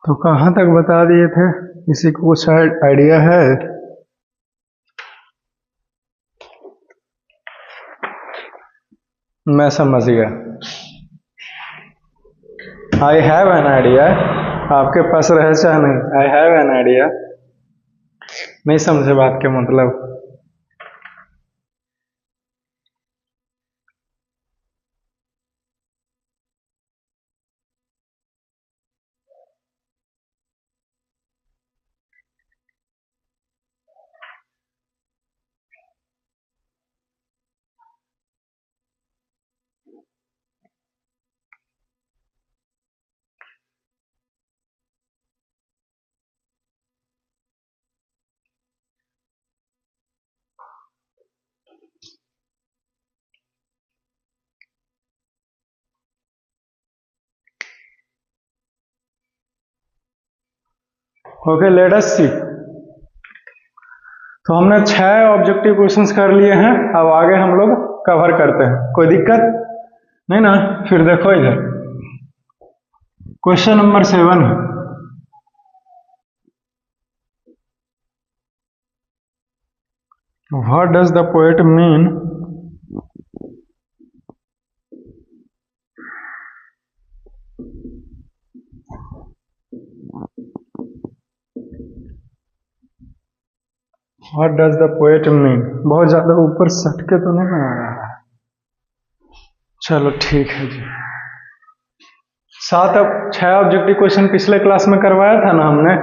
तो कहाँ तक बता दिए थे? किसी को कुछ आइडिया है? मैं समझ गया। I have an idea. आपके पास रहे चाहे नहीं, आई हैव एन आइडिया। नहीं समझे बात के मतलब? ओके, लेट अस सी। तो हमने 6 ऑब्जेक्टिव क्वेश्चंस कर लिए हैं। अब आगे हम लोग कवर करते हैं। कोई दिक्कत नहीं ना? फिर देखो इधर, क्वेश्चन नंबर 7 है। What does the poet mean What does the poet mean? बहुत ज्यादा ऊपर सटके तो नहीं आ रहा है? चलो ठीक है जी। 6 ऑब्जेक्टिव क्वेश्चन पिछले क्लास में करवाया था ना हमने।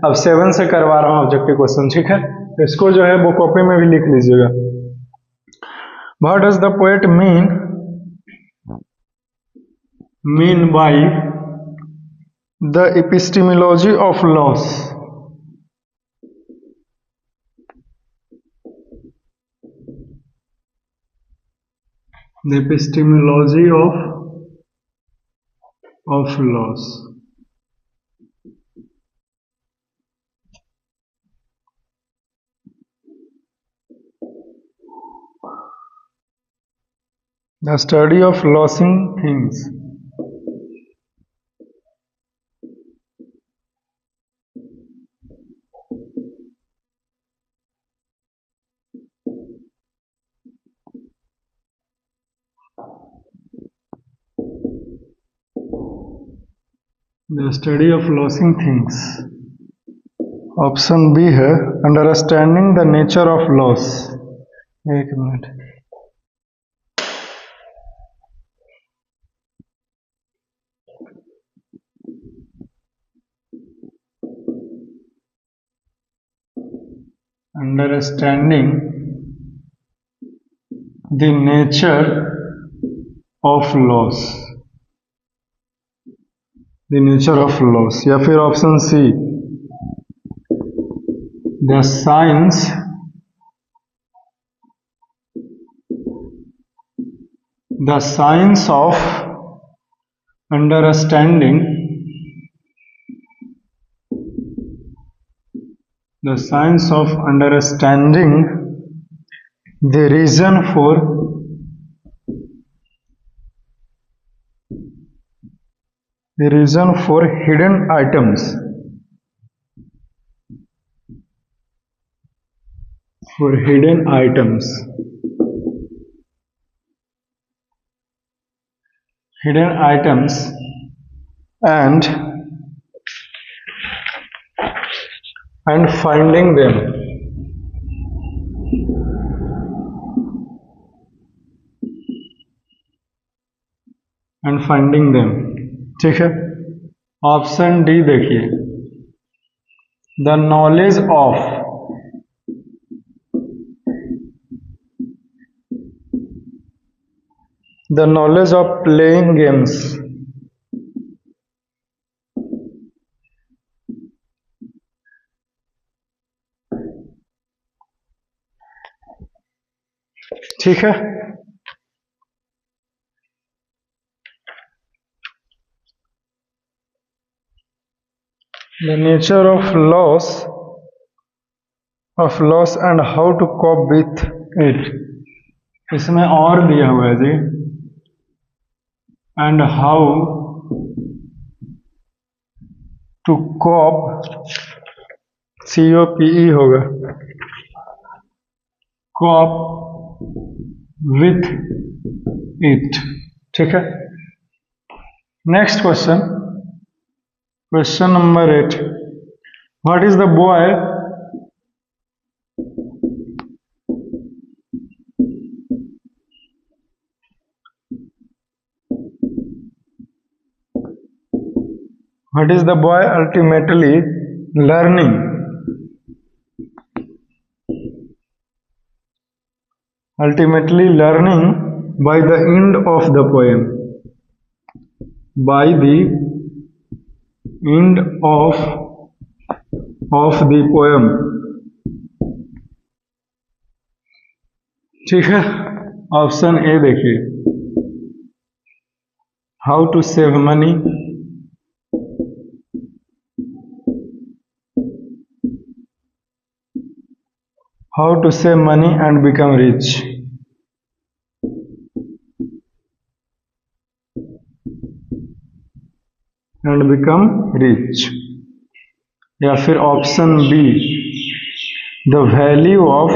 अब 7 से करवा रहा हूँ ऑब्जेक्टिव क्वेश्चन, ठीक है? इसको जो है वो कॉपी में भी लिख लीजिएगा। What does the poet mean by the epistemology of laws? The epistemology of laws. The study of losing things. The study of losing things. Option B है understanding the nature of loss. एक minute, understanding the nature of loss, the nature of loss. या फिर option C, the science of understanding, the science of understanding the reason for hidden items, and finding them. ठीक है? Option D देखिए, the knowledge of playing games. ठीक है? The nature of loss and how to cope with it. इसमें और दिया हुआ है जी, and how to cope, COPE होगा, कॉप विथ इट। ठीक है, next question, question number 8, what is the boy ultimately learning? Ultimately learning by the end of the poem. By the end of the poem. ठीक है, option A देखिए, how to save money, how to save money and become rich, या फिर option B, the value of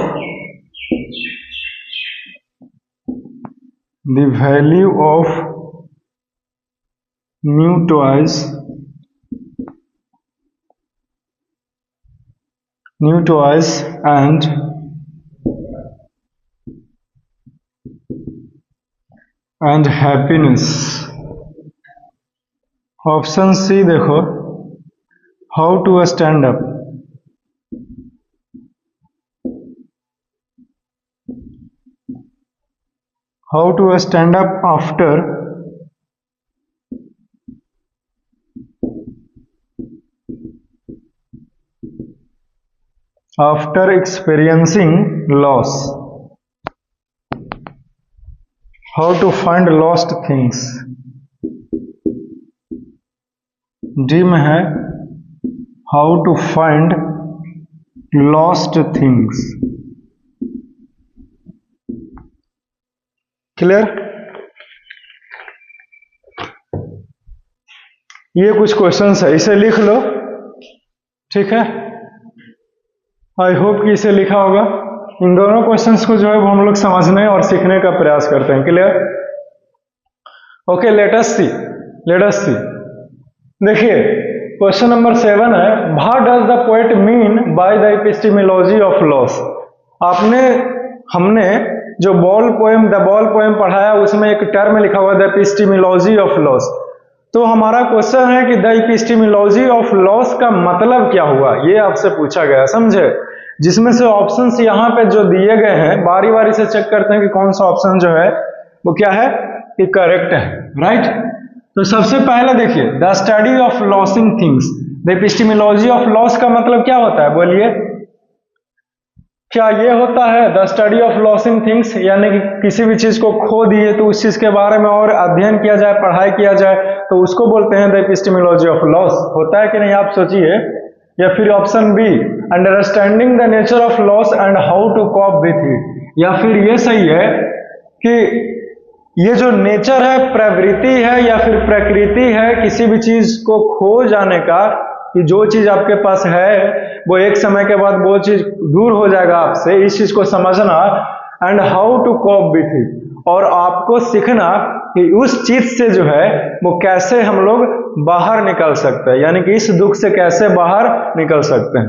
new toys and happiness। Option C देखो, how to stand up, after experiencing loss, how to find lost things, D में है how to find lost things. Clear? ये कुछ questions है, इसे लिख लो। ठीक है, आई होप कि इसे लिखा होगा। इन दोनों क्वेश्चंस को जो है वो हम लोग समझने और सीखने का प्रयास करते हैं। क्लियर? ओके, लेट अस सी। देखिए, क्वेश्चन नंबर 7 है, what does the poet mean by the epistemology of loss. हमने जो द बॉल पोएम पढ़ाया, उसमें एक टर्म लिखा हुआ द एपिस्टेमोलॉजी ऑफ लॉस। तो हमारा क्वेश्चन है कि द एपिस्टेमोलॉजी ऑफ लॉस का मतलब क्या हुआ, ये आपसे पूछा गया, समझे? जिसमें से ऑप्शंस यहाँ पे जो दिए गए हैं, बारी बारी से चेक करते हैं कि कौन सा ऑप्शन जो है वो क्या है, कि करेक्ट है। राइट? तो सबसे पहले देखिए, the study of losing things. The epistemology of loss का मतलब क्या होता है, बोलिए? क्या ये होता है the study of losing things, यानी कि किसी भी चीज को खो दिए तो उस चीज के बारे में और अध्ययन किया जाए, पढ़ाई किया जाए, तो उसको बोलते हैं द एपिस्टेमोलॉजी ऑफ लॉस। होता है कि नहीं, आप सोचिए। या फिर option B, understanding the nature of loss and how to cope with it. या फिर ये सही है कि ये जो नेचर है, प्रवृत्ति है या फिर प्रकृति है किसी भी चीज को खो जाने का, कि जो चीज आपके पास है वो एक समय के बाद वो चीज दूर हो जाएगा आपसे, इस चीज को समझना। And how to cope with it, और आपको सीखना कि उस चीज से जो है वो कैसे हम लोग बाहर निकल सकते हैं, यानी कि इस दुख से कैसे बाहर निकल सकते हैं।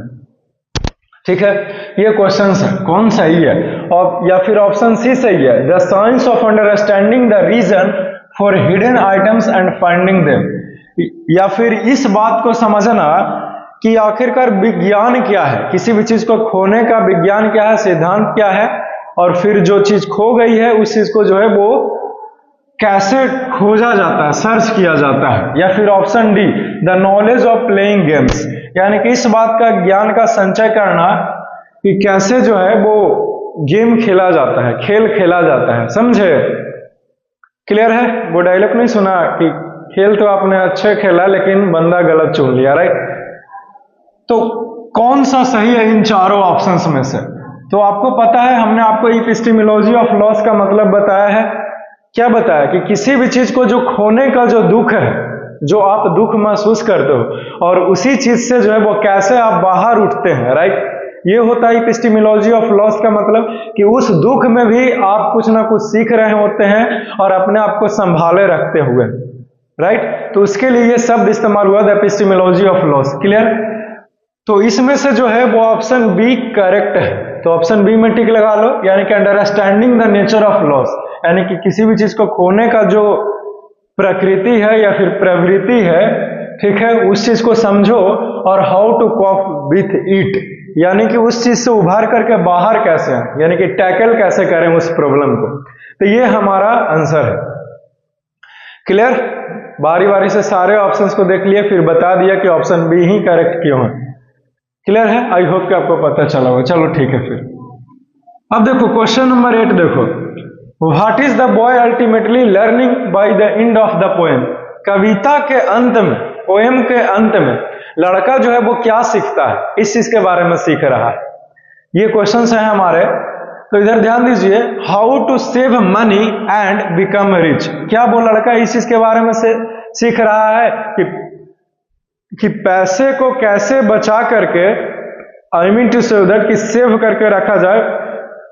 ठीक है, ये क्वेश्चन है, कौन सही है? और या फिर ऑप्शन सी सही है, the science of understanding the reason for hidden items and finding them. या फिर इस बात को समझना कि आखिरकार विज्ञान क्या है, किसी भी चीज को खोने का विज्ञान क्या है, सिद्धांत क्या है, और फिर जो चीज खो गई है उस चीज को जो है वो कैसे खोजा जाता है, सर्च किया जाता है। या फिर option D, the knowledge of playing games, यानी कि इस बात का ज्ञान का संचय करना कि कैसे जो है वो गेम खेला जाता है, खेल खेला जाता है। समझे? क्लियर है? वो डायलॉग नहीं सुना कि खेल तो आपने अच्छे खेला लेकिन बंदा गलत चुन लिया। राइट? तो कौन सा सही है इन चारों ऑप्शंस में से? तो आपको पता है, हमने आपको एपिस्टेमोलॉजी ऑफ लॉस का मतलब बताया है। क्या बताया? कि किसी भी चीज को जो खोने का जो दुख है, जो आप दुख महसूस करते हो और उसी चीज से जो है वो कैसे आप बाहर उठते हैं, राइट। ये होता है एपिस्टेमोलॉजी ऑफ लॉस का मतलब कि उस दुख में भी आप कुछ ना कुछ सीख रहे होते हैं और अपने आप को संभाले रखते हुए, राइट। तो उसके लिए ये शब्द इस्तेमाल हुआ the epistemology of loss. Clear. तो इसमें से जो है वो ऑप्शन बी करेक्ट है, तो ऑप्शन बी में टिक लगा लो, यानी कि understanding the nature of loss, यानी कि किसी भी चीज को खोने का जो प्रकृति है या फिर प्रवृत्ति है, ठीक है, उस चीज को समझो और how to cope with it, यानी कि उस चीज से उभार करके बाहर कैसे आए, यानी कि टैकल कैसे करें उस प्रॉब्लम को। तो ये हमारा आंसर है। क्लियर। बारी बारी से सारे ऑप्शंस को देख लिए, फिर बता दिया कि ऑप्शन बी ही करेक्ट क्यों है। क्लियर है। आई होप कि आपको पता चला होगा। चलो ठीक है। फिर अब देखो क्वेश्चन नंबर 8 देखो, what is the boy ultimately learning by the end of the poem. कविता के अंत में, पोएम के अंत में लड़का जो है वो क्या सीखता है, इस चीज के बारे में सीख रहा है। ये क्वेश्चन है हमारे, तो इधर ध्यान दीजिए। How to save money and become rich, क्या वो लड़का इस चीज के बारे में से सीख रहा है कि पैसे को कैसे बचा करके, I mean to save that, कि सेव करके रखा जाए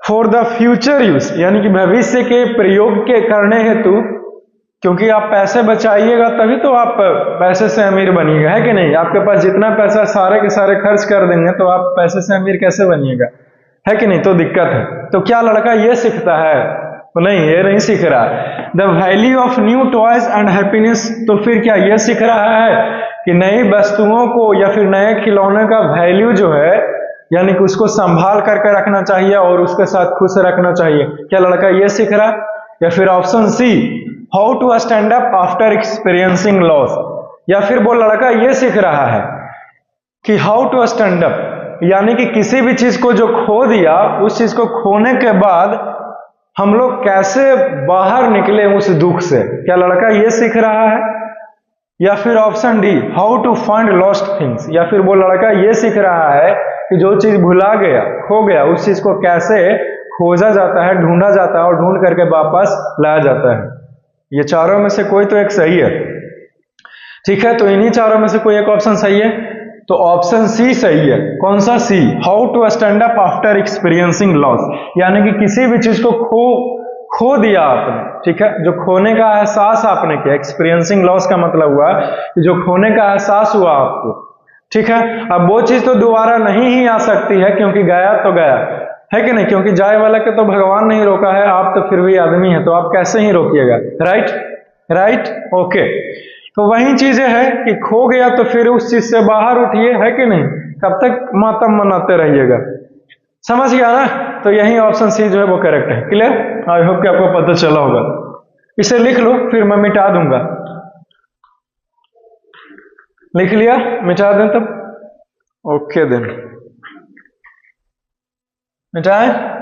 फॉर द फ्यूचर यूज, यानी कि भविष्य के प्रयोग के करने हेतु, क्योंकि आप पैसे बचाइएगा तभी तो आप पैसे से अमीर बनिएगा, है कि नहीं। आपके पास जितना पैसा सारे के सारे खर्च कर देंगे तो आप पैसे से अमीर कैसे बनिएगा, है कि नहीं। तो दिक्कत है। तो क्या लड़का ये सीखता है? तो नहीं, ये नहीं सीख रहा है। The value of new toys and happiness, तो फिर क्या ये सीख रहा है कि नई वस्तुओं को या फिर नए खिलौने का वैल्यू जो है, यानी कि उसको संभाल करके रखना चाहिए और उसके साथ खुश रखना चाहिए। क्या लड़का ये सीख रहा है? या फिर option C, how to stand up after experiencing loss, या फिर वो लड़का ये सीख रहा है कि हाउ टू स्टैंड अप, यानी कि किसी भी चीज को जो खो दिया, उस चीज को खोने के बाद हम लोग कैसे बाहर निकले उस दुख से। क्या लड़का ये सीख रहा है? या फिर option D, how to find lost things, या फिर वो लड़का ये सीख रहा है कि जो चीज भुला गया, खो गया, उस चीज को कैसे खोजा जाता है, ढूंढा जाता है और ढूंढ करके वापस लाया जाता है। ये चारों में से कोई तो एक सही है, ठीक है। तो इन्हीं चारों में से कोई एक ऑप्शन सही है, तो ऑप्शन सी सही है। कौन सा? C, how to stand up after experiencing loss, यानी कि किसी भी चीज को खो दिया आपने, ठीक है, जो खोने का एहसास आपने किया। एक्सपीरियंसिंग लॉस का मतलब हुआ कि जो खोने का एहसास हुआ आपको, ठीक है। अब वो चीज तो दोबारा नहीं ही आ सकती है, क्योंकि गया तो गया, है कि नहीं, क्योंकि जाए वाला के तो भगवान नहीं रोका है, आप तो फिर भी आदमी है, तो आप कैसे ही रोकिएगा, राइट। Right, okay. तो वही चीजें है कि खो गया तो फिर उस चीज से बाहर उठिए, है कि नहीं, कब तक मातम मनाते रहिएगा। समझ गया ना। तो यही ऑप्शन सी जो है वो करेक्ट है। क्लियर। आई होप कि आपको पता चला होगा। इसे लिख लो, फिर मैं मिटा दूंगा। लिख लिया? मिटा दें तब? ओके देन, मिटाएं।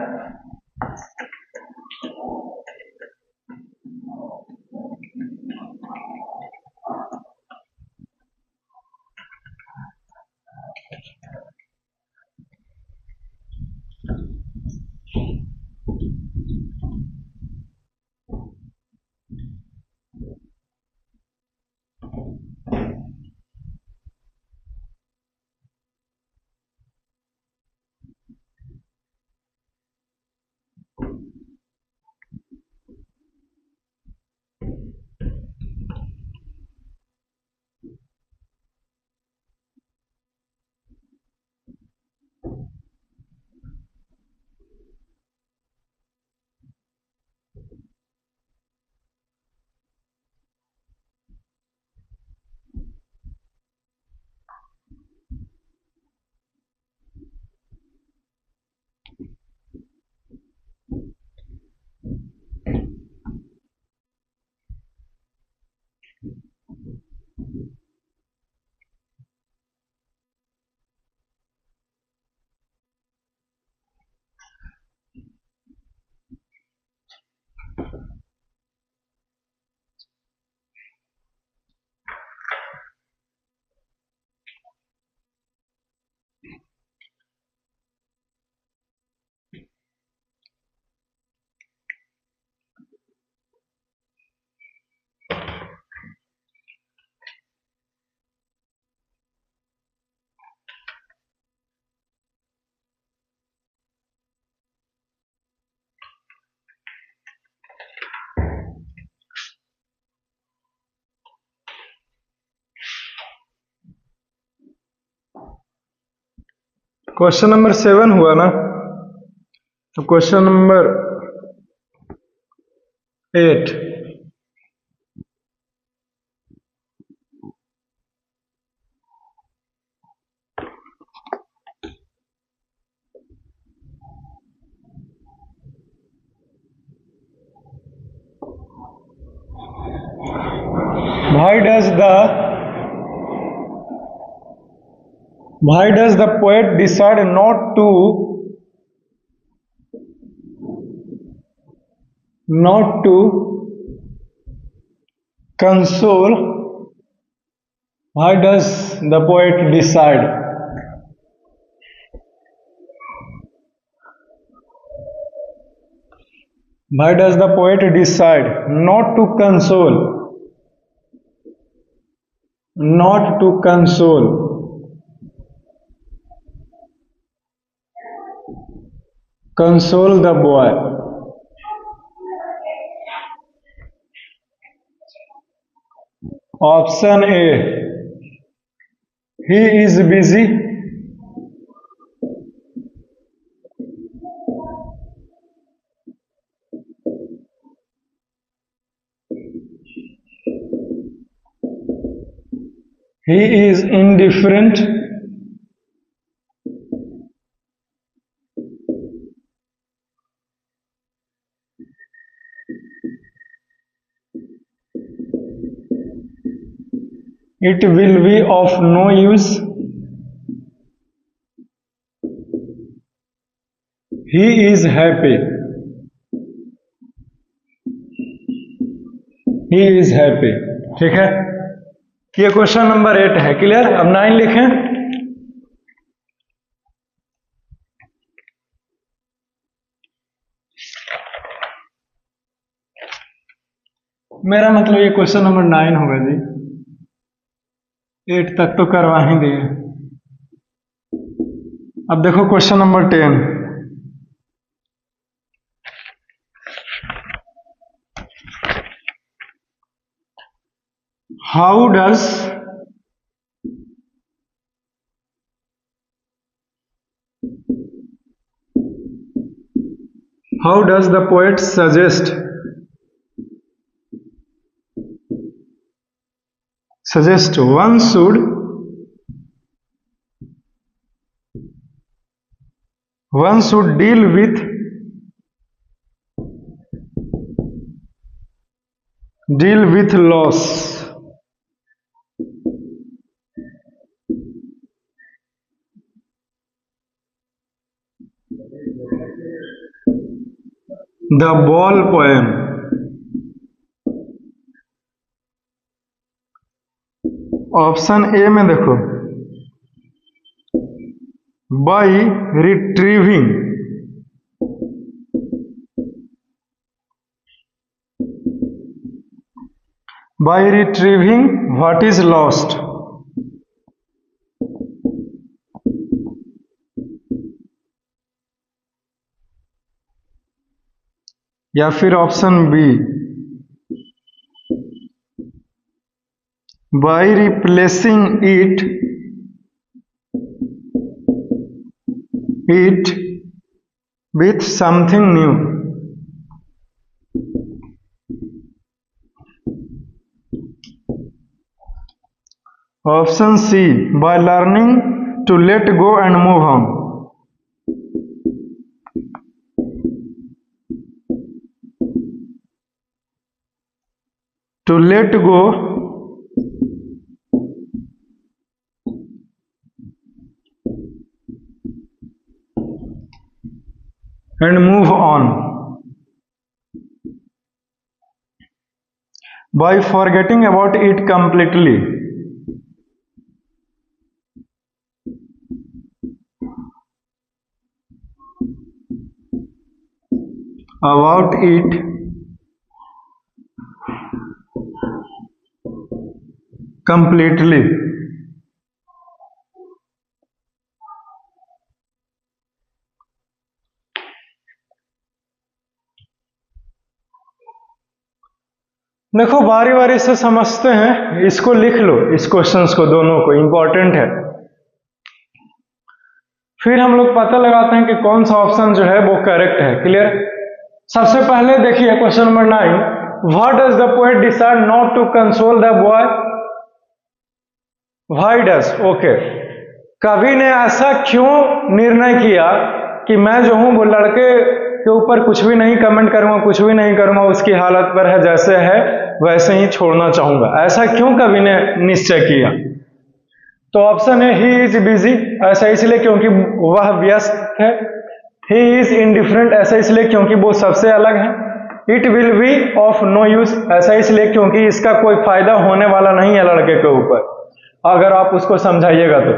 क्वेश्चन नंबर 7 हुआ ना, तो question number 8, why does the poet decide not to console? Why does the poet decide? Why does the poet decide not to console? Not to console. Console the boy. Option A, he is busy. He is indifferent. It will be of no use. He is happy. He is happy. ठीक है, ये question number 8 है। Clear? अब 9 लिखें। मेरा मतलब ये question number 9 होगा जी, 8 तक तो करवा ही दिए। अब देखो question number 10, how does the poet suggest one should deal with loss? The ball poem. Option A में देखो, by retrieving what is lost. या फिर option B, by replacing it with something new. Option C, by learning to let go and move on. To let go and move on by forgetting about it completely. About it completely. देखो बारी बारी से समझते हैं, इसको लिख लो, इस questions को दोनों को, इंपॉर्टेंट है। फिर हम लोग पता लगाते हैं कि कौन सा ऑप्शन जो है वो करेक्ट है। क्लियर? सबसे पहले देखिए question number 9, what does the poet decide not to console the boy? Why does? Okay, कवि ने ऐसा क्यों निर्णय किया कि मैं जो हूं वो लड़के के ऊपर कुछ भी नहीं कमेंट करूंगा, कुछ भी नहीं करूंगा, उसकी हालत पर है जैसे है वैसे ही छोड़ना चाहूंगा। ऐसा क्यों कवि ने निश्चय किया? तो ऑप्शन है ही इज बिजी, ऐसा इसलिए क्योंकि वह व्यस्त है। ही इज इंडिफरेंट, ऐसा इसलिए क्योंकि वो सबसे अलग है। It will be of no use, ऐसा इसलिए क्योंकि इसका कोई फायदा होने वाला नहीं है लड़के के ऊपर अगर आप उसको समझाइएगा तो।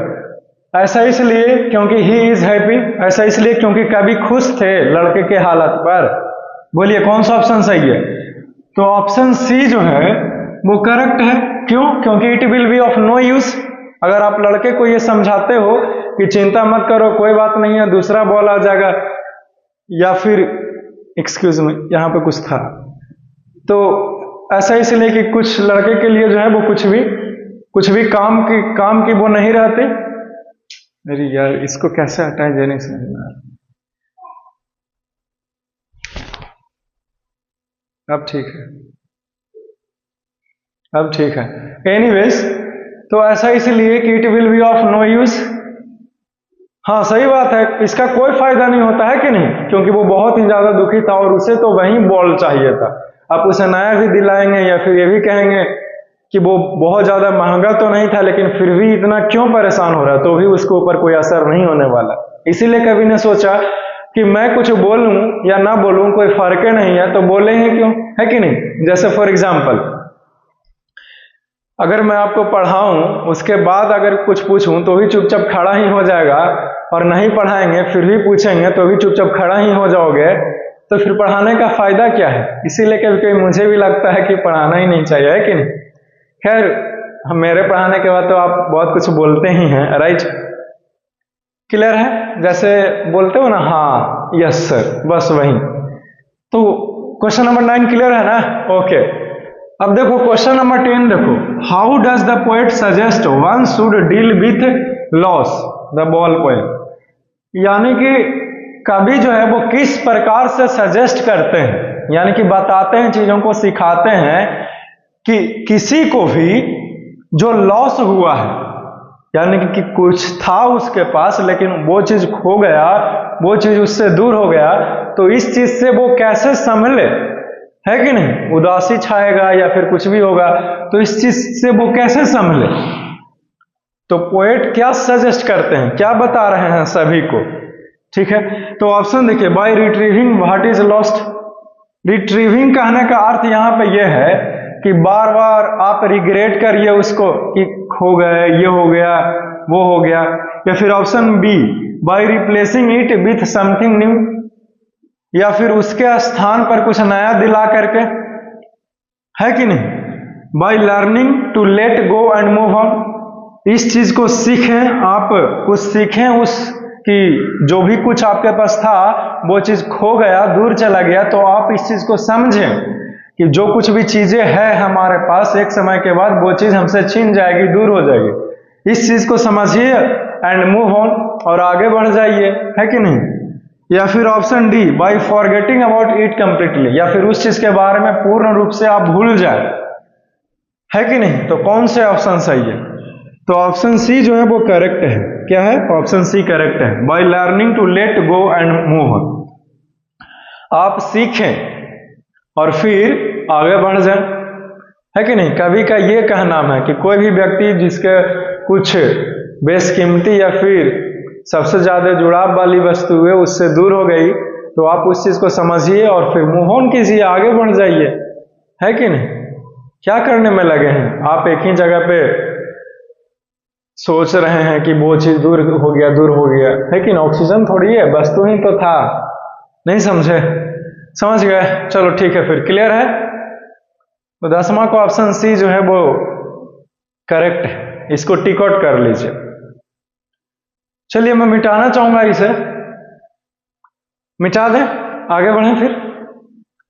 ऐसा इसलिए क्योंकि ही इज हैप्पी, ऐसा इसलिए क्योंकि कभी खुश थे लड़के के हालत पर। बोलिए कौन सा ऑप्शन सही है? तो ऑप्शन सी जो है वो करेक्ट है। क्यों? क्योंकि it will be of no use. अगर आप लड़के को ये समझाते हो कि चिंता मत करो, कोई बात नहीं है, दूसरा बॉल आ जाएगा, या फिर एक्सक्यूज मी यहाँ पे कुछ था, तो ऐसा इसलिए कि कुछ लड़के के लिए जो है वो कुछ भी काम की वो नहीं रहती। अरे यार इसको कैसे हटाएं, ये नहीं समझ में आ रहा। अब ठीक है, अब ठीक है। एनीवेज, तो ऐसा इसलिए कि it will be of no use. हाँ सही बात है, इसका कोई फायदा नहीं होता है कि नहीं, क्योंकि वो बहुत ही ज्यादा दुखी था और उसे तो वही बॉल चाहिए था। आप उसे नया भी दिलाएंगे या फिर ये भी कहेंगे कि वो बहुत ज्यादा महंगा तो नहीं था लेकिन फिर भी इतना क्यों परेशान हो रहा है, तो भी उसके ऊपर कोई असर नहीं होने वाला। इसीलिए कवि ने सोचा कि मैं कुछ बोलूं या ना बोलूं कोई फर्क नहीं है, तो बोले ही क्यों, है कि नहीं। जैसे फॉर एग्जाम्पल, अगर मैं आपको पढ़ाऊं उसके बाद अगर कुछ पूछूं तो भी चुपचाप खड़ा ही हो जाएगा, और नहीं पढ़ाएंगे फिर भी पूछेंगे तो भी चुपचाप खड़ा ही हो जाओगे, तो फिर पढ़ाने का फायदा क्या है। इसीलिए कभी कभी मुझे भी लगता है कि पढ़ाना ही नहीं चाहिए, है कि नहीं। खैर मेरे पढ़ाने के बाद तो आप बहुत कुछ बोलते ही हैं, राइट? क्लियर है? जैसे बोलते हो ना, हाँ यस सर, बस वही। तो क्वेश्चन नंबर 9 क्लियर है ना? ओके। अब देखो क्वेश्चन नंबर 10 देखो, how does the poet suggest one should deal with loss the ball poem? यानी कि कवि जो है वो किस प्रकार से सजेस्ट करते हैं, यानी कि बताते हैं, चीजों को सिखाते हैं कि किसी को भी जो लॉस हुआ है, यानी कि कुछ था उसके पास लेकिन वो चीज खो गया, वो चीज उससे दूर हो गया, तो इस चीज से वो कैसे संभले, है कि नहीं। उदासी छाएगा या फिर कुछ भी होगा, तो इस चीज से वो कैसे संभले। तो पोएट क्या सजेस्ट करते हैं, क्या बता रहे हैं सभी को, ठीक है। तो ऑप्शन देखिए, by retrieving what is lost. Retrieving कहने का अर्थ यहाँ पे ये है कि बार बार आप रिग्रेट करिए उसको कि खो गए, ये हो गया, वो हो गया। या फिर option B, by replacing it with something new, या फिर उसके स्थान पर कुछ नया दिला करके, है कि नहीं। By learning to let go and move on, इस चीज को सीखें, आप कुछ सीखें उस कि जो भी कुछ आपके पास था वो चीज खो गया, दूर चला गया, तो आप इस चीज को समझें कि जो कुछ भी चीजें हैं हमारे पास एक समय के बाद वो चीज हमसे छीन जाएगी, दूर हो जाएगी। इस चीज को समझिए एंड मूव ऑन, और आगे बढ़ जाइए, है कि नहीं। या फिर option D, by forgetting about it completely, या फिर उस चीज के बारे में पूर्ण रूप से आप भूल जाए, है कि नहीं। तो कौन से ऑप्शन सही है? तो ऑप्शन सी जो है वो करेक्ट है। क्या है? ऑप्शन सी करेक्ट है, by learning to let go and move on. आप सीखें और फिर आगे बढ़ जाए, है कि नहीं। कवि का ये कहना है कि कोई भी व्यक्ति जिसके कुछ बेशकीमती या फिर सबसे ज्यादा जुड़ाव वाली वस्तु है उससे दूर हो गई, तो आप उस चीज को समझिए और फिर मूव ऑन कीजिए, आगे बढ़ जाइए, है कि नहीं। क्या करने में लगे हैं आप, एक ही जगह पे सोच रहे हैं कि वो चीज दूर हो गया, दूर हो गया, है कि ना। ऑक्सीजन थोड़ी है, वस्तु ही तो था, नहीं समझे? समझ गए, चलो ठीक है, फिर क्लियर है। तो 10वां को ऑप्शन सी जो है वो करेक्ट है, इसको टिक आउट कर लीजिए। चलिए मैं मिटाना चाहूंगा इसे, मिटा दें, आगे बढ़ें। फिर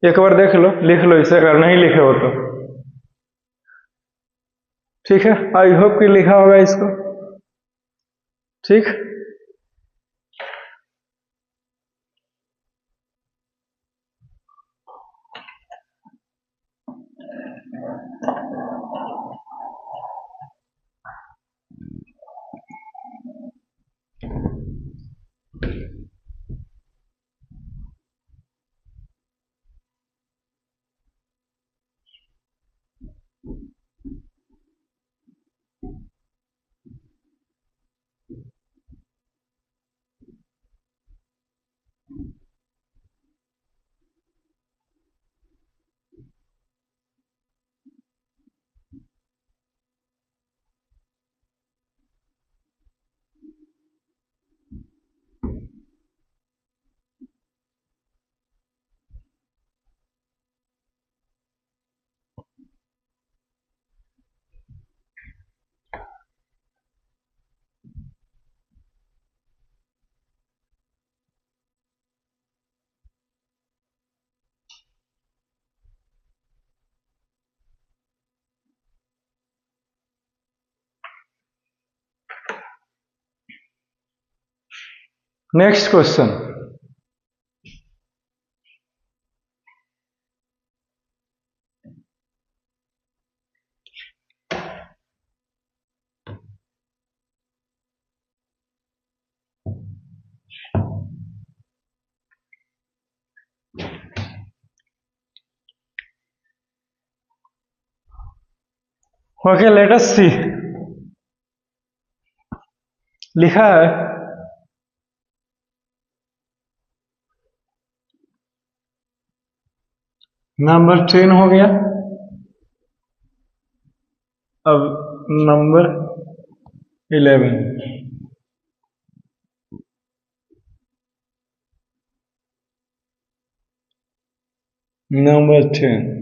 एक बार देख लो, लिख लो इसे, अगर नहीं लिखे हो तो ठीक है। आई होप कि लिखा होगा इसको, ठीक। Next question, okay let us see. लिखा है नंबर 10 हो गया, अब number 11, number 10,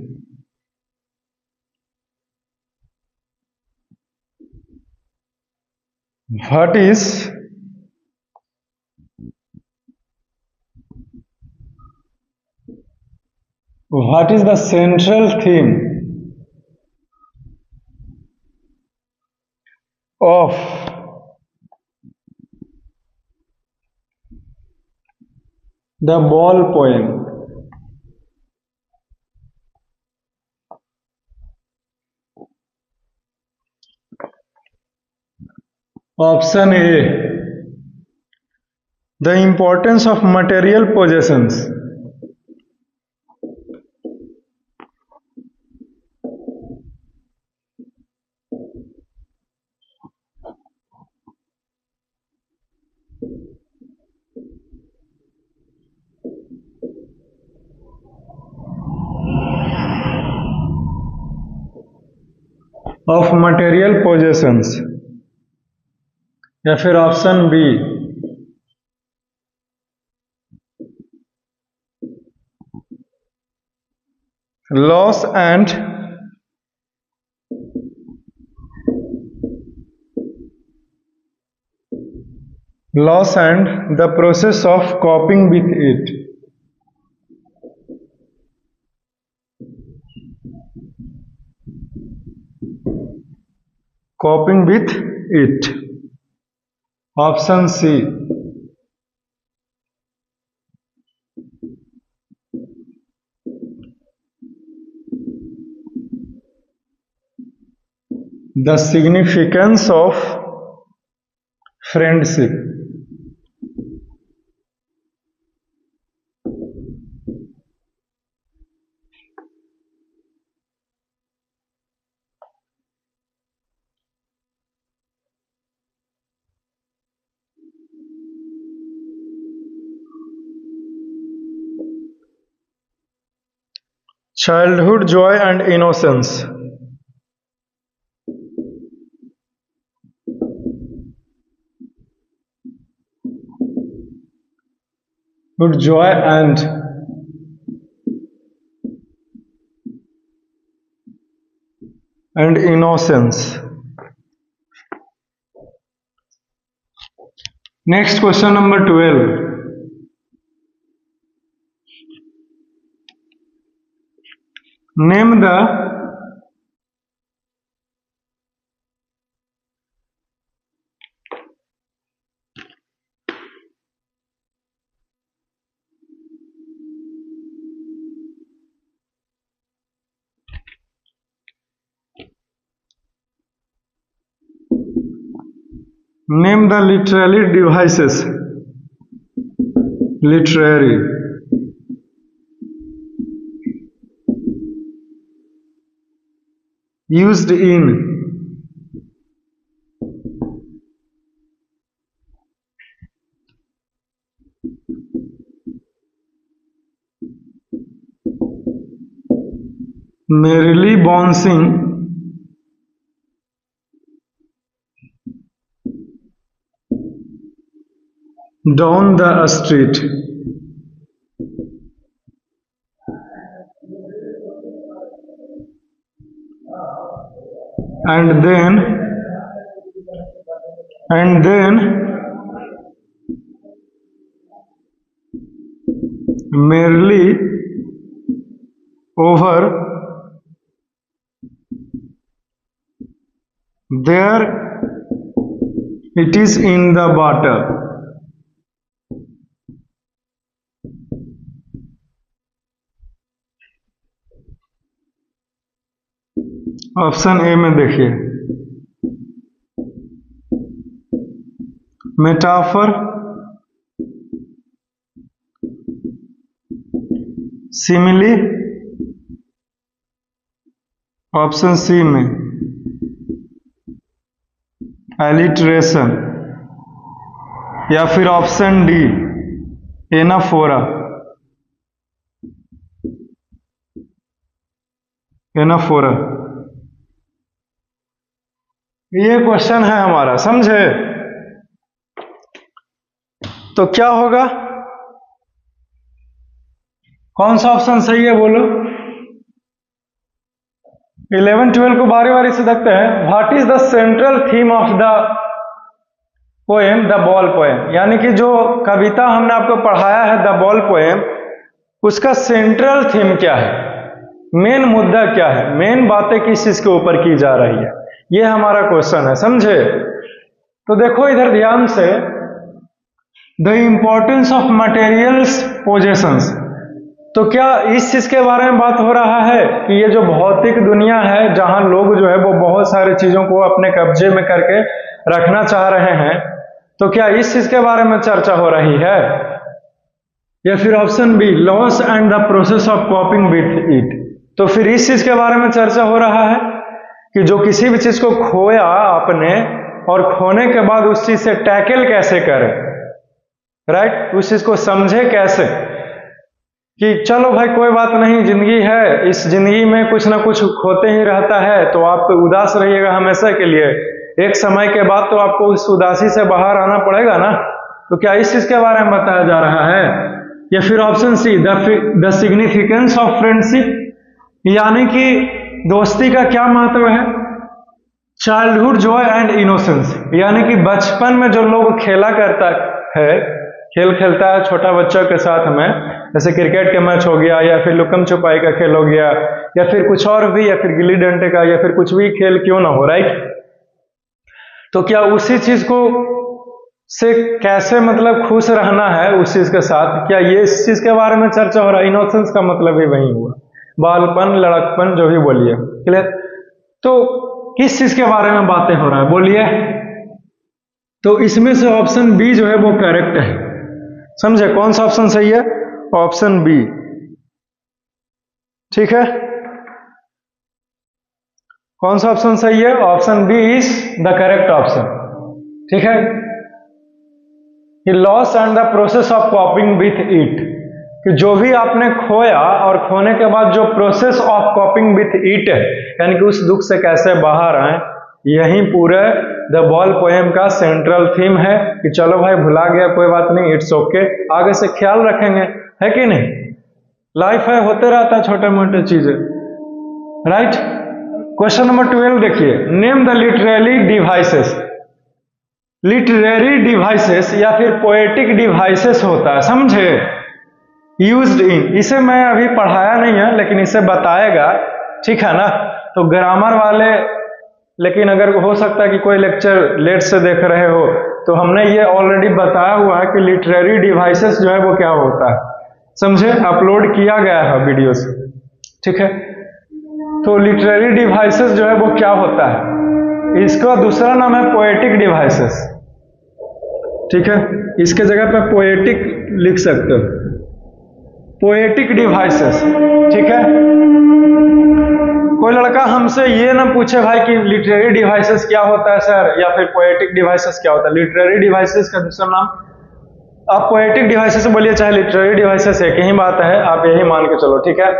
what is the central theme of the ball poem? Option A, the importance of material possessions. Of material possessions, या फिर option B, loss and the process of coping with it. Coping with it. Option C. The significance of friendship. Childhood joy and innocence. Good joy and innocence. Next question number 12. Name the name the literary devices, literary used in merrily bouncing down the street. And then merely over there it is in the water. Option A में देखिए, metaphor, simile, option C में alliteration, या फिर option D anaphora. Anaphora ये question है हमारा, समझे? तो क्या होगा, कौन सा ऑप्शन सही है बोलो? 11-12 को बारी बारी से देखते हैं। What is the central theme of the poem the ball poem, यानी कि जो कविता हमने आपको पढ़ाया है द बॉल पोएम, उसका सेंट्रल थीम क्या है, मेन मुद्दा क्या है, मेन बातें किस चीज के ऊपर की जा रही है, ये हमारा क्वेश्चन है, समझे? तो देखो इधर ध्यान से, the importance of materials possessions, तो क्या इस चीज के बारे में बात हो रहा है कि ये जो भौतिक दुनिया है जहां लोग जो है वो बहुत सारी चीजों को अपने कब्जे में करके रखना चाह रहे हैं, तो क्या इस चीज के बारे में चर्चा हो रही है? या फिर option B loss and the process of coping with it, तो फिर इस चीज के बारे में चर्चा हो रहा है कि जो किसी भी चीज को खोया आपने और खोने के बाद उस चीज से टैकल कैसे करें, राइट? उस चीज को समझे कैसे कि चलो भाई कोई बात नहीं, जिंदगी है, इस जिंदगी में कुछ ना कुछ खोते ही रहता है, तो आप उदास रहिएगा हमेशा के लिए, एक समय के बाद तो आपको उस उदासी से बाहर आना पड़ेगा ना। तो क्या इस चीज के बारे में बताया जा रहा है? या फिर option C the significance of friendship, यानी कि दोस्ती का क्या महत्व है, चाइल्डहुड जॉय एंड इनोसेंस, यानी कि बचपन में जो लोग खेला करता है, खेल खेलता है छोटा बच्चों के साथ में, जैसे क्रिकेट का मैच हो गया, या फिर लुकम छुपाई का खेल हो गया, या फिर कुछ और भी, या फिर गिल्ली डंडे का, या फिर कुछ भी खेल क्यों ना हो, राइट? तो क्या उसी चीज को से कैसे मतलब खुश रहना है उस चीज के साथ, क्या ये इस चीज के बारे में चर्चा हो रहा है? इनोसेंस का मतलब ही वही हुआ, बालपन, लड़कपन, जो भी बोलिए, क्लियर? तो किस चीज के बारे में बातें हो रहा है बोलिए? तो इसमें से ऑप्शन बी जो है वो करेक्ट है, समझे? कौन सा ऑप्शन सही है? ऑप्शन बी, ठीक है? कौन सा ऑप्शन सही है? Option B is the correct option, ठीक है? Loss and the process of coping with it, कि जो भी आपने खोया और खोने के बाद जो process of coping with it है, यानी कि उस दुख से कैसे बाहर आए, यही पूरे द बॉल पोएम का सेंट्रल थीम है कि चलो भाई भुला गया कोई बात नहीं, इट्स ओके, आगे से ख्याल रखेंगे, है कि नहीं? लाइफ है, होते रहता है छोटे मोटे चीजें, राइट? क्वेश्चन नंबर 12 देखिए, name the literary devices. Literary devices या फिर पोएटिक डिवाइसेस होता है, समझे? यूज्ड इन, इसे मैं अभी पढ़ाया नहीं है लेकिन इसे बताएगा, ठीक है ना? तो ग्रामर वाले, लेकिन अगर हो सकता है कि कोई लेक्चर लेट से देख रहे हो, तो हमने ये ऑलरेडी बताया हुआ है कि लिटरेरी डिवाइसेस जो है वो क्या होता है, समझे? अपलोड किया गया है वीडियो से, ठीक है? तो लिटरेरी डिवाइसेस जो है वो क्या होता है, इसका दूसरा नाम है पोएटिक डिवाइसेस, ठीक है, इसके जगह पे पोएटिक लिख सकते हो, पोएटिक डिवाइसेस। ठीक है, कोई लड़का हमसे ये ना पूछे भाई कि लिटरेरी डिवाइसेस क्या होता है सर, या फिर पोएटिक डिवाइसेस क्या होता है। लिटरेरी डिवाइसेस का दूसरा नाम, आप पोएटिक डिवाइसेस बोलिए चाहे लिटरेरी डिवाइसेस, एक ही बात है, आप यही मान के चलो। ठीक है,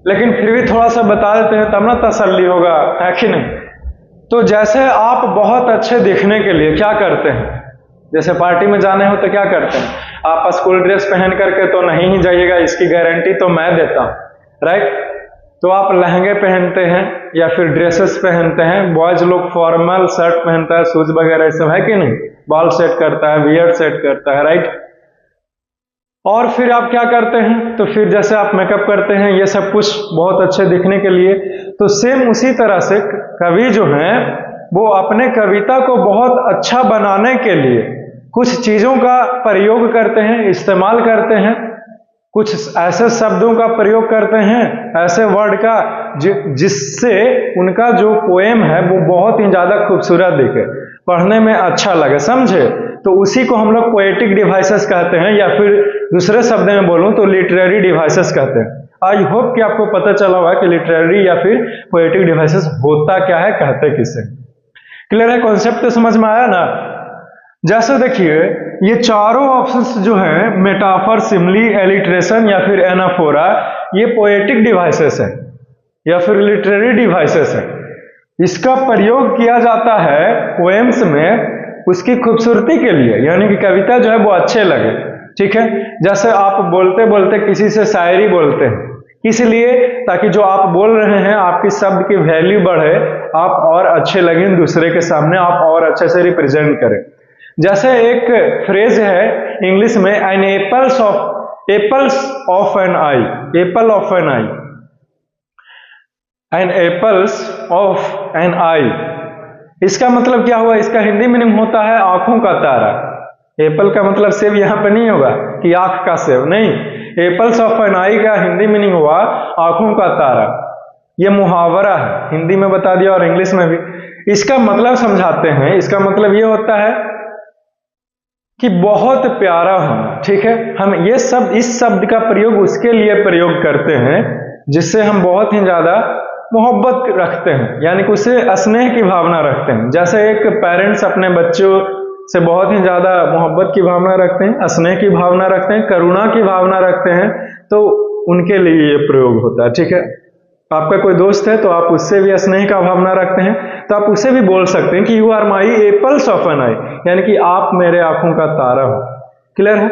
लेकिन फिर भी थोड़ा सा बता देते हैं तब ना तसल्ली होगा, है कि नहीं। तो जैसे आप बहुत अच्छे दिखने के लिए क्या करते हैं, जैसे पार्टी में जाने हो तो क्या करते हैं, आप स्कूल ड्रेस पहन करके तो नहीं ही जाइएगा, इसकी गारंटी तो मैं देता हूं, राइट। तो आप लहंगे पहनते हैं या फिर ड्रेसेस पहनते हैं, बॉयज लोग फॉर्मल शर्ट पहनता है, शूज वगैरह सब, है कि नहीं, बाल सेट करता है, बियर्ड सेट करता है, राइट। और फिर आप क्या करते हैं, तो फिर जैसे आप मेकअप करते हैं, ये सब कुछ बहुत अच्छे दिखने के लिए। तो सेम उसी तरह से कवि जो हैं वो अपने कविता को बहुत अच्छा बनाने के लिए कुछ चीजों का प्रयोग करते हैं, इस्तेमाल करते हैं, कुछ ऐसे शब्दों का प्रयोग करते हैं, ऐसे वर्ड का जिससे उनका जो पोएम है वो बहुत ही ज्यादा खूबसूरत दिखे, पढ़ने में अच्छा लगे, समझे। तो उसी को हम लोग पोएटिक डिवाइसेस कहते हैं, या फिर दूसरे शब्द में बोलूं तो लिटरेरी डिवाइसेस कहते हैं। आई होप कि आपको पता चला हुआ कि लिटरेरी या फिर पोएटिक डिवाइसेस होता क्या है, कहते किसे। क्लियर है, कॉन्सेप्ट तो समझ में आया ना। जैसे देखिए ये चारों ऑप्शंस जो हैं, मेटाफर, सिमली, एलिट्रेशन या फिर एनाफोरा, ये पोएटिक डिवाइसेस है या फिर लिटरेरी डिवाइसेस है। इसका प्रयोग किया जाता है पोएम्स में उसकी खूबसूरती के लिए, यानी कि कविता जो है वो अच्छे लगे। ठीक है, जैसे आप बोलते बोलते किसी से शायरी बोलते हैं, इसलिए ताकि जो आप बोल रहे हैं आपकी शब्द की वैल्यू बढ़े, आप और अच्छे लगें दूसरे के सामने, आप और अच्छे से रिप्रेजेंट करें। जैसे एक फ्रेज है इंग्लिश में, an apples of an eye, apple of an eye, an apples of an eye. इसका मतलब क्या हुआ, इसका हिंदी मीनिंग होता है आंखों का तारा। एप्पल का मतलब सेब यहाँ पे नहीं होगा कि आंख का सेब, नहीं, एप्पल्स ऑफ एन आई का हिंदी मीनिंग हुआ आंखों का तारा। यह मुहावरा है, हिंदी में बता दिया और इंग्लिश में भी। इसका मतलब समझाते हैं, इसका मतलब यह होता है कि बहुत प्यारा हम, ठीक है, हम ये सब, इस शब्द का प्रयोग उसके लिए प्रयोग करते हैं जिससे हम बहुत ही ज्यादा मोहब्बत रखते हैं, यानी कि उसे स्नेह की भावना रखते हैं। जैसे एक पेरेंट्स अपने बच्चों से बहुत ही ज्यादा मोहब्बत की भावना रखते हैं, स्नेह की भावना रखते हैं, करुणा की भावना रखते हैं, तो उनके लिए ये प्रयोग होता है। ठीक है, आपका कोई दोस्त है तो आप उससे भी स्नेह का भावना रखते हैं, तो आप उसे भी बोल सकते हैं कि you are my apples of an eye, यानी कि आप मेरे आंखों का तारा हो। क्लियर है,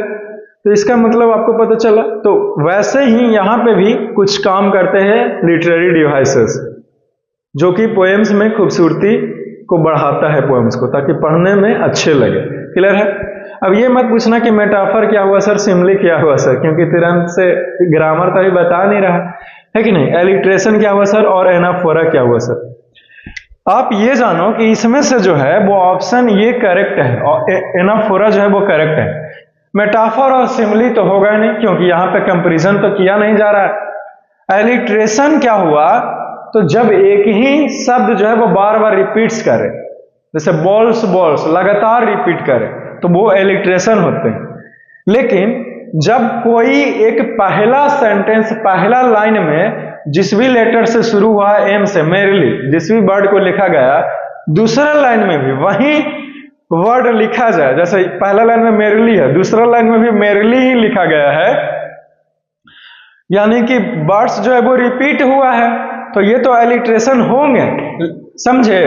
तो इसका मतलब आपको पता चला। तो वैसे ही यहां पे भी कुछ काम करते हैं लिटरेरी डिवाइसेस, जो कि पोएम्स में खूबसूरती को बढ़ाता है पोएम्स को, ताकि पढ़ने में अच्छे लगे। क्लियर है। अब ये मत पूछना कि मेटाफर क्या हुआ सर, सिमली क्या हुआ सर, क्योंकि तुरंत से ग्रामर तो अभी बता नहीं रहा है कि नहीं। एलिट्रेशन क्या हुआ सर और एनाफोरा क्या हुआ सर। आप ये जानो कि इसमें से जो है वो ऑप्शन ये करेक्ट है, और एनाफोरा जो है वो करेक्ट है। मेटाफर और सिमली तो होगा नहीं, क्योंकि यहां पे कंपैरिजन तो किया नहीं जा रहा है। एलिट्रेशन क्या हुआ, तो जब एक ही शब्द जो है वो बार बार रिपीट्स करे, जैसे बॉल्स बॉल्स लगातार रिपीट करे, तो वो एलिट्रेशन होते हैं। लेकिन जब कोई एक पहला सेंटेंस, पहला लाइन में जिस भी लेटर से शुरू हुआ एम से, मेरली, जिस भी वर्ड को लिखा गया, दूसरा लाइन में भी वही वर्ड लिखा जाए, जैसे पहला लाइन में मेरली है, दूसरा लाइन में भी मेरली ही लिखा गया है, यानी कि वर्ड्स जो है वो रिपीट हुआ है, तो ये तो एलिट्रेशन होंगे, समझे।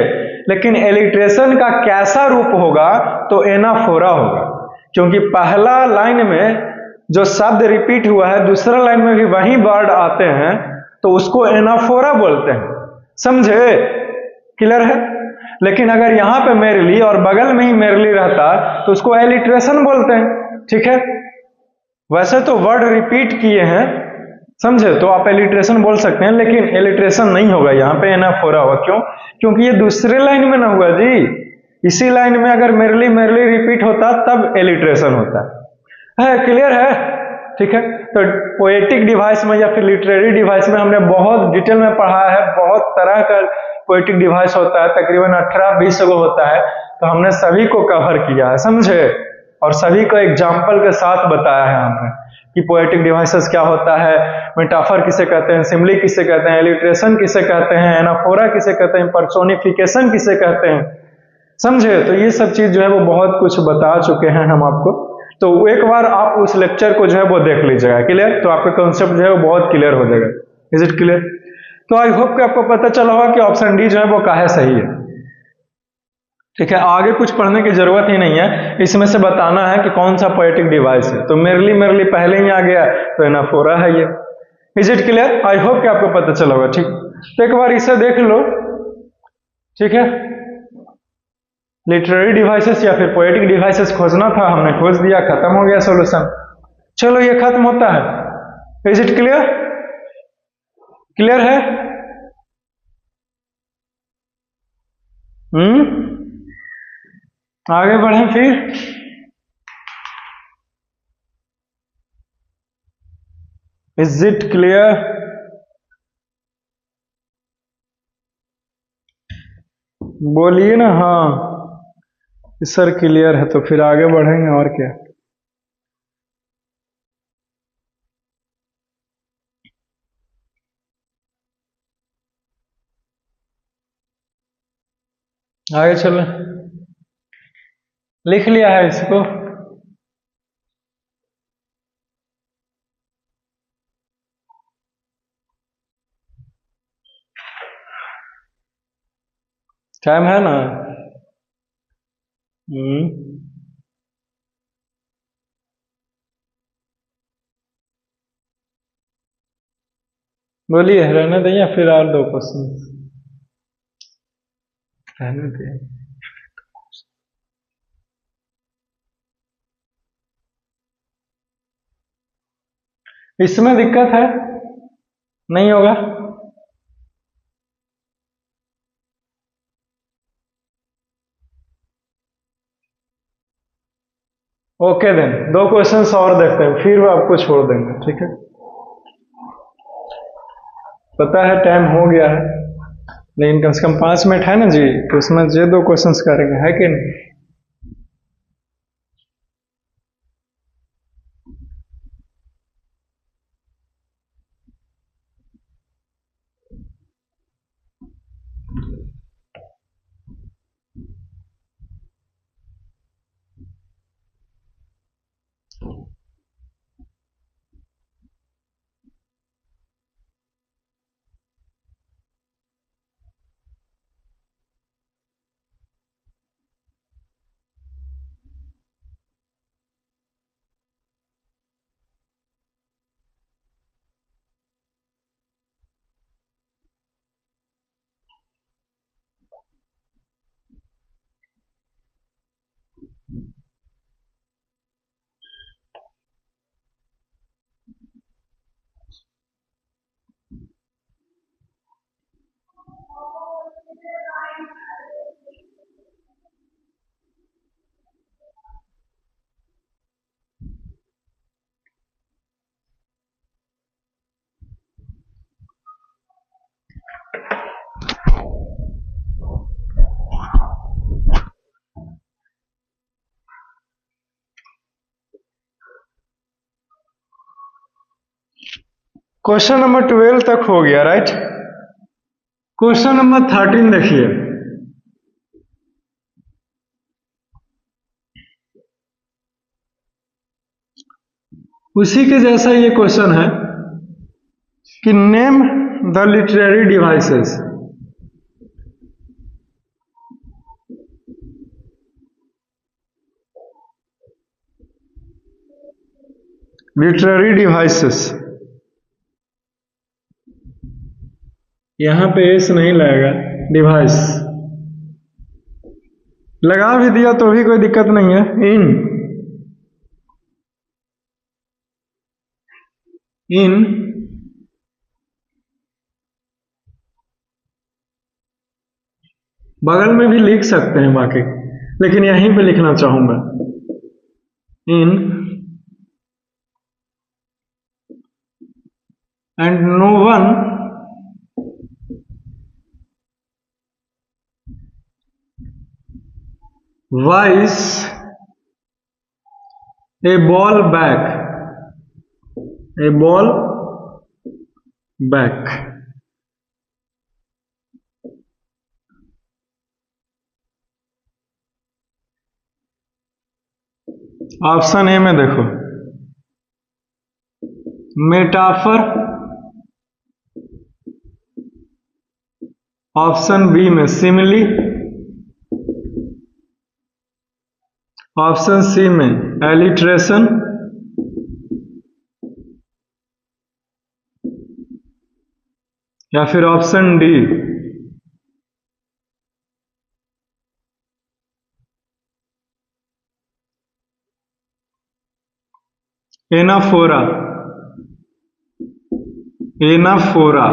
लेकिन एलिट्रेशन का कैसा रूप होगा, तो एनाफोरा होगा, क्योंकि पहला लाइन में जो शब्द रिपीट हुआ है, दूसरा लाइन में भी वही वर्ड आते हैं, तो उसको एनाफोरा बोलते हैं, समझे। क्लियर है। लेकिन अगर यहां पे मेरली और बगल में ही मेरली रहता तो उसको एलिट्रेशन बोलते हैं। ठीक है, वैसे तो वर्ड रिपीट किए हैं, समझे, तो आप एलिट्रेशन बोल सकते हैं, लेकिन एलिट्रेशन नहीं होगा, यहाँ पे एनाफोरा होगा। क्यों? क्योंकि ये दूसरे लाइन में ना हुआ जी, इसी लाइन में अगर मेरली मेरली रिपीट होता तब एलिट्रेशन होता है। क्लियर है। ठीक है, तो पोएटिक डिवाइस में या फिर लिटरेरी डिवाइस में हमने बहुत डिटेल में पढ़ा है, बहुत तरह का पोएटिक डिवाइस होता है, तकरीबन 18-20 गो होता है। तो हमने सभी को कवर किया है, समझे, और सभी को एग्जाम्पल के साथ बताया है हमने कि पोएटिक डिवाइसेस क्या होता है, मेटाफर किसे कहते हैं, सिमली किसे कहते हैं, इलिट्रेशन किसे कहते हैं, एनाफोरा किसे कहते हैं, पर्सोनिफिकेशन किसे कहते हैं, समझे। तो ये सब चीज जो है वो बहुत कुछ बता चुके हैं हम आपको। तो एक बार आप उस लेक्चर को जो है वो देख लीजिएगा, क्लियर। तो आपका कॉन्सेप्ट जो है वो बहुत क्लियर हो जाएगा। Is it clear? तो आई होप कि आपको पता चला होगा कि ऑप्शन डी जो है वो काहे सही है। ठीक है, आगे कुछ पढ़ने की जरूरत ही नहीं है, इसमें से बताना है कि कौन सा पोएटिक डिवाइस है। तो मेरे लिए पहले ही आ गया, तो एनाफोरा है ये। Is it clear? I hope कि आपको पता चला होगा। ठीक, तो एक बार इसे देख लो। ठीक है, लिटरेरी डिवाइसेस या फिर पोएटिक डिवाइसेस खोजना था, हमने खोज दिया, खत्म हो गया सॉल्यूशन। चलो ये खत्म होता है। Is it clear? क्लियर है? आगे बढ़े फिर। Is it clear? बोलिए ना हाँ। सर क्लियर है, तो फिर आगे बढ़ेंगे और क्या। आगे चलो, लिख लिया है इसको। टाइम है ना? बोलिए, रहने दें या फिर और दो क्वेश्चन? रहने दें। इसमें दिक्कत है? नहीं होगा? ओके देन, दो क्वेश्चंस और देखते हैं, फिर आपको छोड़ देंगे। ठीक है, पता है टाइम हो गया है, लेकिन कम से कम 5 मिनट है ना जी, तो उसमें ये दो क्वेश्चंस करेंगे, है कि नहीं? क्वेश्चन नंबर 12 तक हो गया, राइट। क्वेश्चन नंबर 13 देखिए। उसी के जैसा ये क्वेश्चन है कि name the literary devices. Literary devices, यहां पे एस नहीं लगेगा, डिवाइस लगा भी दिया तो भी कोई दिक्कत नहीं है। इन बगल में भी लिख सकते हैं बाकी, लेकिन यहीं पे लिखना चाहूंगा। In and no one buys a ball back, a ball back. Option A में देखो मेटाफर, ऑप्शन बी में सिमिली, ऑप्शन सी में एलिट्रेशन, या फिर option D anaphora, anaphora.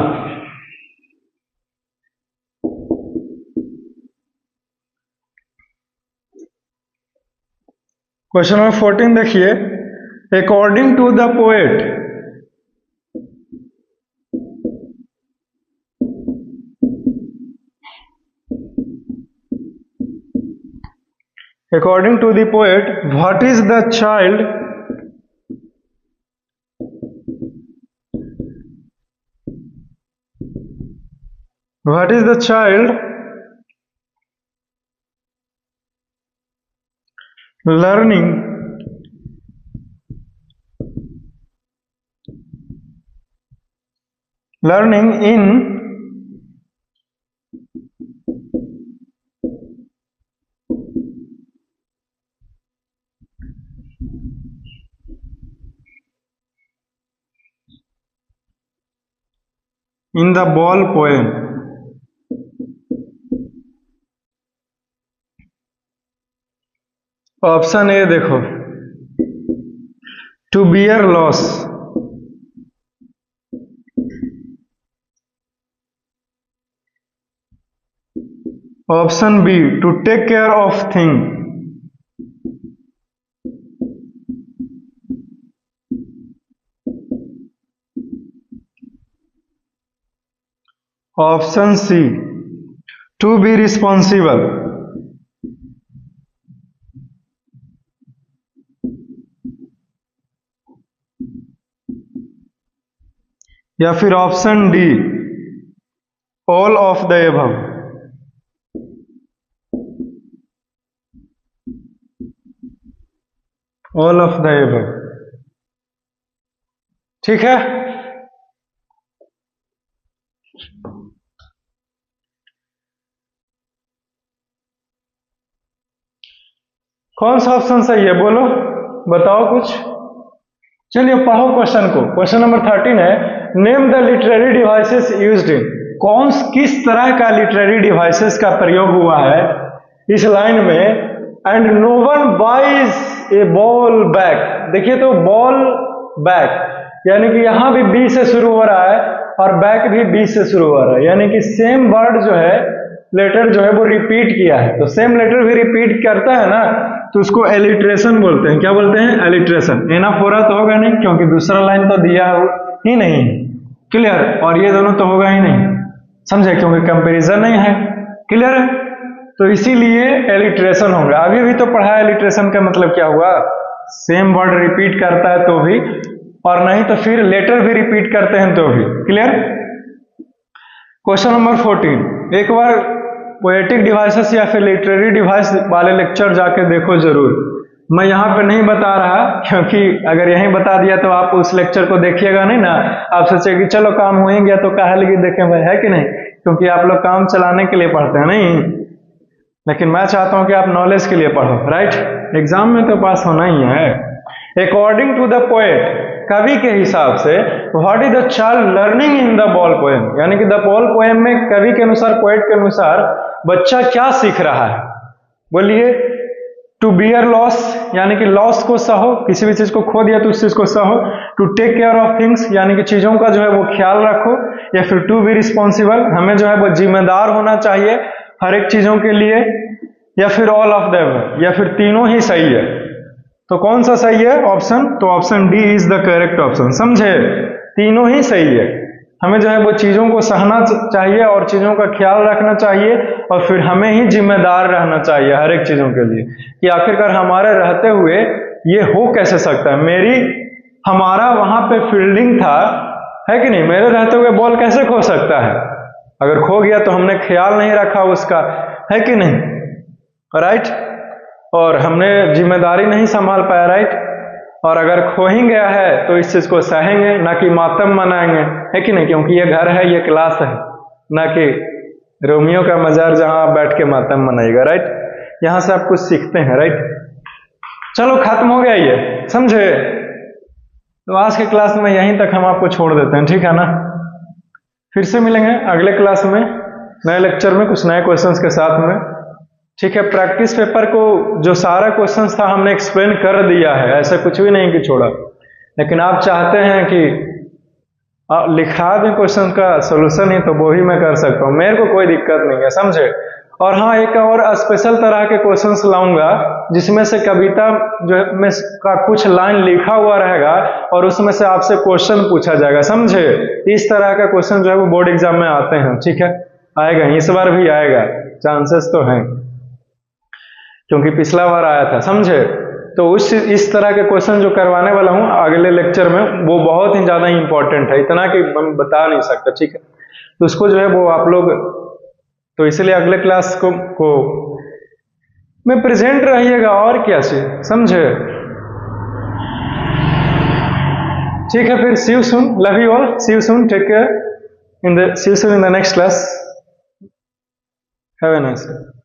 Question number 14 देखिए, according to the poet, according to the poet, what is the child learning in the ball poem? Option A देखो to bear loss, option B to take care of thing, option C to be responsible, या फिर option D all of the above. All of the above, ठीक है। कौन सा option सही है बोलो, बताओ कुछ। चलिए पढ़ो क्वेश्चन को। क्वेश्चन नंबर 13 है, name the literary devices used in, किस तरह का लिटरेरी डिवाइसेस का प्रयोग हुआ है इस लाइन में। And no one buys a ball back, देखिए तो बॉल बैक यानी कि यहां भी बी से शुरू हो रहा है और बैक भी बी से शुरू हो रहा है, यानी कि सेम वर्ड जो है, लेटर जो है वो रिपीट किया है। तो सेम लेटर भी रिपीट करता है ना, तो उसको एलिट्रेशन बोलते हैं। क्या बोलते हैं? एलिट्रेशन। एनाफोरा तो होगा नहीं क्योंकि दूसरा लाइन तो दिया ही नहीं, क्लियर। और ये दोनों तो होगा ही नहीं, समझे, क्योंकि कंपैरिजन नहीं है, क्लियर है। तो इसीलिए एलिट्रेशन होगा। अभी भी तो पढ़ा एलिट्रेशन का मतलब क्या हुआ, सेम वर्ड रिपीट करता है तो भी, और नहीं तो फिर लेटर भी रिपीट करते हैं तो भी, क्लियर। क्वेश्चन नंबर 14, एक बार पोएटिक डिवाइसेस या फिर लिटरेरी डिवाइस वाले लेक्चर जाके देखो जरूर। मैं यहाँ पे नहीं बता रहा क्योंकि अगर यहीं बता दिया तो आप उस लेक्चर को देखिएगा नहीं ना, आप सोचे कि चलो काम हो ही गया तो काहे लगी देखें भाई, है कि नहीं, क्योंकि आप लोग काम चलाने के लिए पढ़ते हैं नहीं। लेकिन मैं चाहता हूं कि आप नॉलेज के लिए पढ़ो, राइट। एग्जाम में तो पास होना ही है। अकॉर्डिंग टू द पोएट, कवि के हिसाब से, what is the child learning in the ball poem, यानी कि द बॉल पोएम में कवि के अनुसार, पोएट के अनुसार बच्चा क्या सीख रहा है, बोलिए। टू बियर लॉस, यानी कि लॉस को सहो, किसी भी चीज को खो दिया तो उस चीज को सहो। To take care of things, यानी कि चीजों का जो है वो ख्याल रखो। या फिर टू बी रिस्पॉन्सिबल, हमें जो है वो जिम्मेदार होना चाहिए हर एक चीजों के लिए। या फिर ऑल ऑफ देम, या फिर तीनों ही सही है। तो कौन सा सही है ऑप्शन, तो option D is the correct option, समझे, तीनों ही सही है। हमें जो है वो चीज़ों को सहना चाहिए और चीज़ों का ख्याल रखना चाहिए, और फिर हमें ही जिम्मेदार रहना चाहिए हर एक चीज़ों के लिए कि आखिरकार हमारे रहते हुए ये हो कैसे सकता है। हमारा वहाँ पे फील्डिंग था, है कि नहीं, मेरे रहते हुए बॉल कैसे खो सकता है? अगर खो गया तो हमने ख्याल नहीं रखा उसका, है कि नहीं, राइट, और हमने जिम्मेदारी नहीं संभाल पाया, राइट। और अगर खो ही गया है तो इस चीज को सहेंगे, ना कि मातम मनाएंगे, है कि नहीं, क्योंकि ये घर है, ये क्लास है, ना कि रोमियो का मजार जहां आप बैठ के मातम मनाइएगा, राइट। यहां से आप कुछ सीखते हैं, राइट। चलो खत्म हो गया ये, समझे? तो आज के क्लास में यहीं तक हम आपको छोड़ देते हैं, ठीक है ना। फिर से मिलेंगे अगले क्लास में नए लेक्चर में कुछ नए क्वेश्चंस के साथ में, ठीक है। प्रैक्टिस पेपर को जो सारा क्वेश्चंस था हमने एक्सप्लेन कर दिया है, ऐसा कुछ भी नहीं कि छोड़ा, लेकिन आप चाहते हैं कि लिखा दें क्वेश्चन का सोल्यूशन ही, तो वो ही मैं कर सकता हूँ, मेरे को कोई दिक्कत नहीं है, समझे। और हाँ, एक और स्पेशल तरह के क्वेश्चंस लाऊंगा जिसमें से कविता जो में का कुछ लाइन लिखा हुआ रहेगा और उसमें से आपसे क्वेश्चन पूछा जाएगा, समझे। इस तरह का क्वेश्चन जो है वो बोर्ड एग्जाम में आते हैं, ठीक है, आएगा, इस बार भी आएगा, चांसेस तो हैं, क्योंकि पिछला बार आया था, समझे। तो इस तरह के क्वेश्चन जो करवाने वाला हूं अगले लेक्चर में, वो बहुत ही ज्यादा इंपॉर्टेंट है, इतना कि हम बता नहीं सकते, ठीक है। तो उसको जो है वो आप लोग, तो इसलिए अगले क्लास को में प्रेजेंट रहिएगा, और क्या चीज, समझे। ठीक है, फिर see you soon, love you all, see you soon, take care, see you soon in the next class, have a nice day.